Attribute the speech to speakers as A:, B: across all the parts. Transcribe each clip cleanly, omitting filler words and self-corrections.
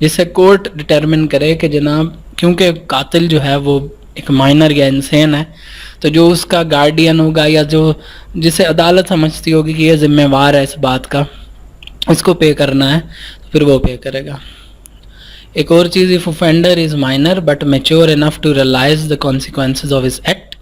A: جسے court determine کرے کہ جناب کیونکہ قاتل جو ہے وہ ایک مائنر یا انسین ہے، تو جو اس کا گارڈین ہوگا یا جو جسے عدالت سمجھتی ہوگی کہ یہ ذمہ وار ہے اس بات کا، اس کو پے کرنا ہے، تو پھر وہ پے کرے گا۔ ایک اور چیز، if offender is minor but mature enough to realize the consequences of his act,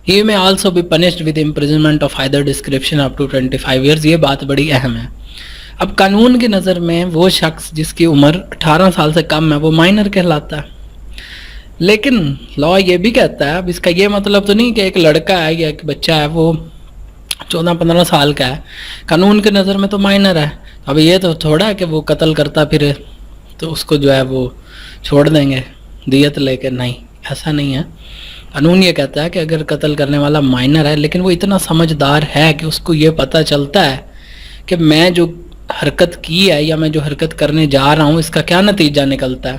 A: he may also be punished with imprisonment of either description up to 25 years۔ یہ بات بڑی اہم ہے۔ اب قانون کی نظر میں وہ شخص جس کی عمر 18 سال سے کم ہے وہ مائنر کہلاتا ہے، لیکن لا یہ بھی کہتا ہے، اب اس کا یہ مطلب تو نہیں کہ ایک لڑکا ہے یا ایک بچہ ہے وہ 14-15 سال کا ہے، قانون کی نظر میں تو مائنر ہے، اب یہ تو تھوڑا ہے کہ وہ قتل کرتا پھرے تو اس کو جو ہے وہ چھوڑ دیں گے دیت لے کے، نہیں، ایسا نہیں ہے۔ قانون یہ کہتا ہے کہ اگر قتل کرنے والا مائنر ہے لیکن وہ اتنا سمجھدار ہے کہ اس کو یہ پتہ چلتا ہے کہ میں جو حرکت کی ہے یا میں جو حرکت کرنے جا رہا ہوں اس کا کیا نتیجہ نکلتا ہے،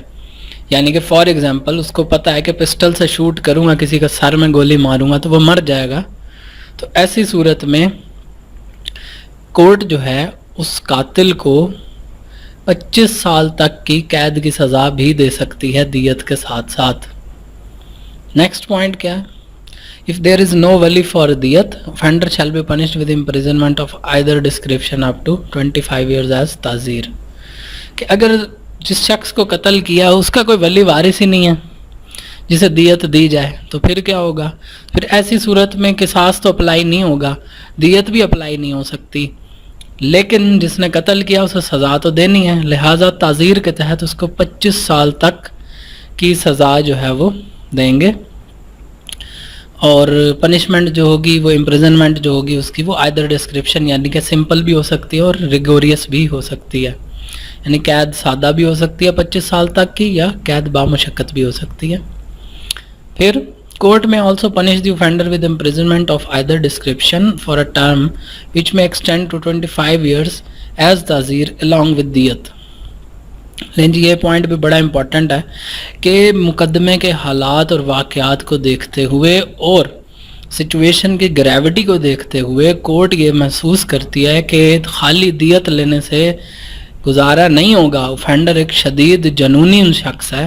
A: یعنی کہ فار ایگزامپل اس کو پتہ ہے کہ پسٹل سے شوٹ کروں گا، کسی کا سر میں گولی ماروں گا تو وہ مر جائے گا، تو ایسی صورت میں کورٹ جو ہے اس قاتل کو 25 سال تک کی قید کی سزا بھی دے سکتی ہے دیت کے ساتھ ساتھ۔ نیکسٹ پوائنٹ کیا ہے؟ If there is no wali for diyat, offender shall be punished with imprisonment of either description up to 25 years as تعزیر، کہ اگر جس شخص کو قتل کیا اس کا کوئی ولی وارث ہی نہیں ہے جسے دیت دی جائے تو پھر کیا ہوگا؟ پھر ایسی صورت میں قصاص تو اپلائی نہیں ہوگا، دیت بھی اپلائی نہیں ہو سکتی، لیکن جس نے قتل کیا اسے سزا تو دینی ہے، لہٰذا تعزیر کے تحت اس کو 25 سال تک کی سزا جو ہے وہ دیں گے، اور پنشمنٹ جو ہوگی وہ امپریزنمنٹ جو ہوگی اس کی وہ آئدر ڈسکرپشن یعنی کہ سمپل بھی ہو سکتی ہے اور ریگوریس بھی ہو سکتی ہے، یعنی قید سادہ بھی ہو سکتی ہے 25 سال تک کی، یا قید بامشقت بھی ہو سکتی ہے۔ پھر کورٹ میں also punish the offender with imprisonment of either description for a term which may extend to 25 years as تعزیر along with دیت۔ لیکن جی یہ پوائنٹ بھی بڑا امپورٹنٹ ہے کہ مقدمے کے حالات اور واقعات کو دیکھتے ہوئے اور سچویشن کی گریوٹی کو دیکھتے ہوئے کورٹ یہ محسوس کرتی ہے کہ خالی دیت لینے سے گزارا نہیں ہوگا، offender ایک شدید جنونی شخص ہے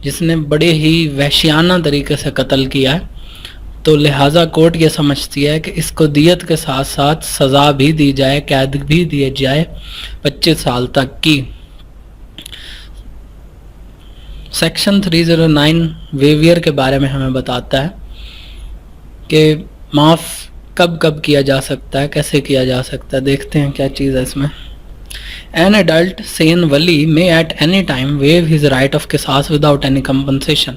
A: جس نے بڑے ہی وحشیانہ طریقے سے قتل کیا ہے، تو لہٰذا کورٹ یہ سمجھتی ہے کہ اس کو دیت کے ساتھ ساتھ سزا بھی دی جائے، قید بھی دی جائے 25 سال تک کی۔ سیکشن 309 ویویئر کے بارے میں ہمیں بتاتا ہے کہ معاف کب کب کیا جا سکتا ہے، کیسے کیا جا سکتا ہے، دیکھتے ہیں کیا چیز ہے اس میں۔ An adult sane wali may at any time waive his right of قصاص without any compensation۔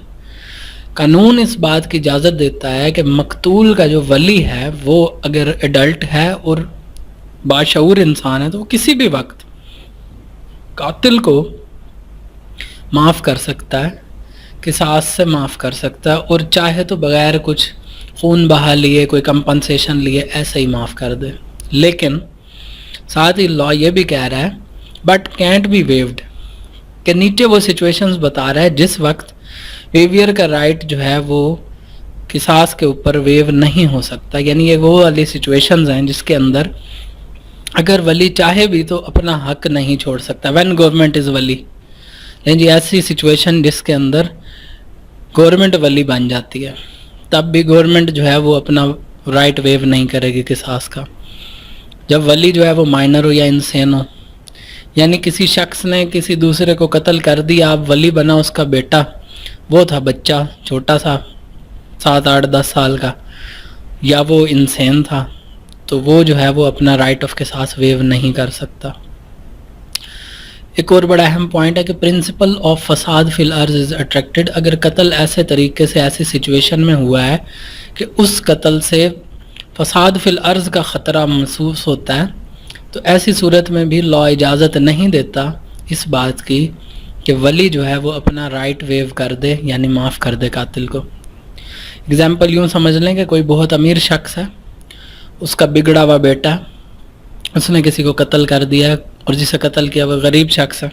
A: قانون اس بات کی اجازت دیتا ہے کہ مقتول کا جو ولی ہے وہ اگر ایڈلٹ ہے اور باشعور انسان ہے تو وہ کسی بھی وقت قاتل کو معاف کر سکتا ہے، قصاص سے معاف کر سکتا ہے، اور چاہے تو بغیر کچھ خون بہا لیے، کوئی کمپنسیشن لیے ایسے ہی معاف کر دے، لیکن ساتھ ہی لا یہ بھی کہہ رہا ہے بٹ کینٹ بی ویوڈ، کہ نیچے وہ سچویشنز بتا رہا ہے جس وقت ویویئر کا رائٹ جو ہے وہ قصاص کے اوپر ویو نہیں ہو سکتا، یعنی یہ وہ والی سچویشنز ہیں جس کے اندر اگر ولی چاہے بھی تو اپنا حق نہیں چھوڑ سکتا، وین گورنمنٹ از ولی، یعنی جی ایسی سچویشن جس کے اندر گورنمنٹ ولی بن جاتی ہے تب بھی گورنمنٹ جو ہے وہ اپنا رائٹ ویو نہیں کرے گی قصاص کا، جب ولی جو ہے وہ مائنر ہو یا انسین ہو، یعنی کسی شخص نے کسی دوسرے کو قتل کر دیا، اب ولی بنا اس کا بیٹا، وہ تھا بچہ چھوٹا سا 7, 8, 10 سال کا، یا وہ انسین تھا، تو وہ جو ہے وہ اپنا رائٹ آف قصاص ویو نہیں کر سکتا۔ ایک اور بڑا اہم پوائنٹ ہے کہ پرنسپل آف فساد فی الارض از اٹریکٹڈ، اگر قتل ایسے طریقے سے ایسی سچویشن میں ہوا ہے کہ اس قتل سے فساد فی الارض کا خطرہ محسوس ہوتا ہے تو ایسی صورت میں بھی لا اجازت نہیں دیتا اس بات کی کہ ولی جو ہے وہ اپنا رائٹ ویو کر دے، یعنی معاف کر دے قاتل کو۔ اگزامپل یوں سمجھ لیں کہ کوئی بہت امیر شخص ہے، اس کا بگڑا ہوا بیٹا، اس نے کسی کو قتل کر دیا اور جسے قتل کیا وہ غریب شخص ہے،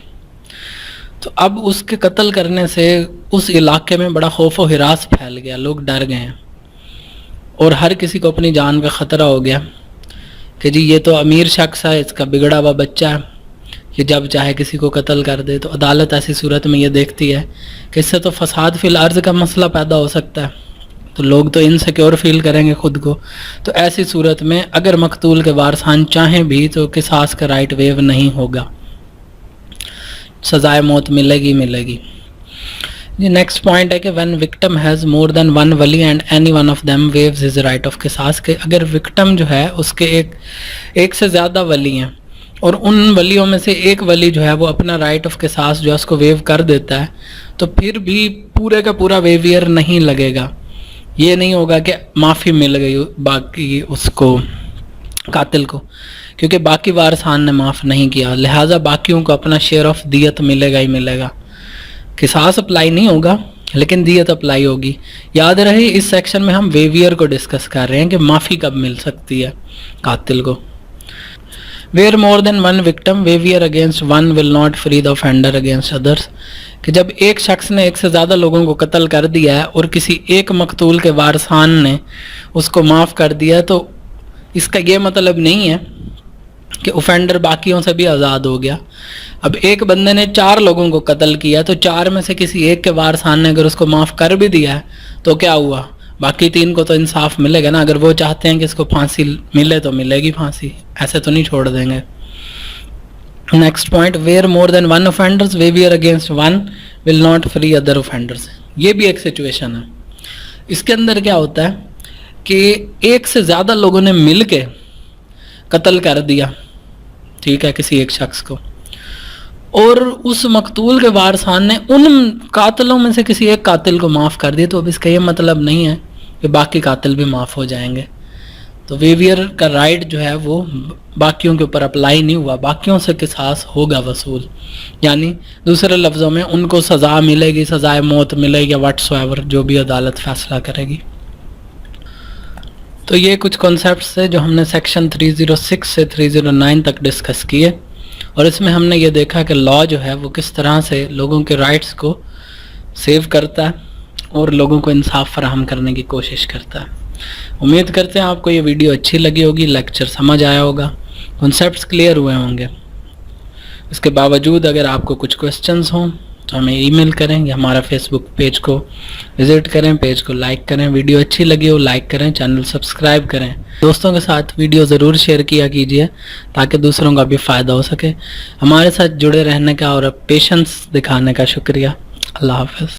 A: تو اب اس کے قتل کرنے سے اس علاقے میں بڑا خوف و ہراس پھیل گیا، لوگ ڈر گئے ہیں اور ہر کسی کو اپنی جان کا خطرہ ہو گیا کہ جی یہ تو امیر شخص ہے، اس کا بگڑا ہوا بچہ ہے، کہ جب چاہے کسی کو قتل کر دے. تو عدالت ایسی صورت میں یہ دیکھتی ہے کہ اس سے تو فساد فی الارض کا مسئلہ پیدا ہو سکتا ہے, تو لوگ تو انسیکیور فیل کریں گے خود کو. تو ایسی صورت میں اگر مقتول کے وارثان چاہیں بھی تو قصاص کا رائٹ ویو نہیں ہوگا, سزائے موت ملے گی. جی نیکسٹ پوائنٹ ہے کہ when victim has more than one wali and any one of them waives his right of قصاص, کہ اگر وکٹم جو ہے اس کے ایک سے زیادہ ولی ہیں اور ان ولیوں میں سے ایک ولی جو ہے وہ اپنا رائٹ آف قصاص جو ہے اس کو ویو کر دیتا ہے, تو پھر بھی پورے کا پورا ویویئر نہیں لگے گا. یہ نہیں ہوگا کہ معافی مل گئی باقی اس کو قاتل کو, کیونکہ باقی وارثان نے معاف نہیں کیا, لہٰذا باقیوں کو اپنا شیئر آف دیت ملے گا ہی ملے گا. قصاص اپلائی نہیں ہوگا لیکن دیت اپلائی ہوگی. یاد رہے اس سیکشن میں ہم ویویئر کو ڈسکس کر رہے ہیں کہ معافی کب مل سکتی ہے قاتل کو. Where more than one victim waiver against one will not free the offender against others, کہ جب ایک شخص نے ایک سے زیادہ لوگوں کو قتل کر دیا ہے اور کسی ایک مقتول کے وارثان نے اس کو معاف کر دیا ہے, تو اس کا یہ مطلب نہیں ہے کہ اوفینڈر باقیوں سے بھی آزاد ہو گیا. اب ایک بندے نے 4 لوگوں کو قتل کیا تو 4 میں سے کسی ایک کے وارثان نے اگر اس کو معاف کر بھی دیا ہے تو کیا ہوا, باقی 3 کو تو انصاف ملے گا نا. اگر وہ چاہتے ہیں کہ اس کو پھانسی ملے تو ملے گی پھانسی, ایسے تو نہیں چھوڑ دیں گے. Next point, where more than one offenders waiver against one will not free other offenders. یہ بھی ایک سچویشن ہے. اس کے اندر کیا ہوتا ہے کہ ایک سے زیادہ لوگوں نے مل کے قتل کر دیا, ٹھیک ہے, کسی ایک شخص کو, اور اس مقتول کے وارثان نے ان قاتلوں میں سے کسی ایک قاتل کو معاف کر دیا, تو اب اس کا یہ مطلب نہیں ہے کہ باقی قاتل بھی معاف ہو جائیں گے. تو ویویئر کا رائٹ جو ہے وہ باقیوں کے اوپر اپلائی نہیں ہوا, باقیوں سے قصاص ہوگا وصول, یعنی دوسرے لفظوں میں ان کو سزا ملے گی, سزائے موت ملے گی, واٹس ایور جو بھی عدالت فیصلہ کرے گی. تو یہ کچھ کانسیپٹس تھے جو ہم نے سیکشن 306 سے 309 تک ڈسکس کیے, اور اس میں ہم نے یہ دیکھا کہ لا جو ہے وہ کس طرح سے لوگوں کے رائٹس کو سیو کرتا ہے اور لوگوں کو انصاف فراہم کرنے کی کوشش کرتا ہے. امید کرتے ہیں آپ کو یہ ویڈیو اچھی لگی ہوگی, لیکچر سمجھ آیا ہوگا, کنسیپٹس کلیئر ہوئے ہوں گے. اس کے باوجود اگر آپ کو کچھ کوسچنز ہوں تو ہمیں ای میل کریں یا ہمارا فیس بک پیج کو وزٹ کریں, پیج کو لائک کریں, ویڈیو اچھی لگی ہو لائک کریں, چینل سبسکرائب کریں, دوستوں کے ساتھ ویڈیو ضرور شیئر کیا کیجیے تاکہ دوسروں کا بھی فائدہ ہو سکے. ہمارے ساتھ جڑے رہنے کا اور پیشنس دکھانے کا شکریہ. اللہ حافظ.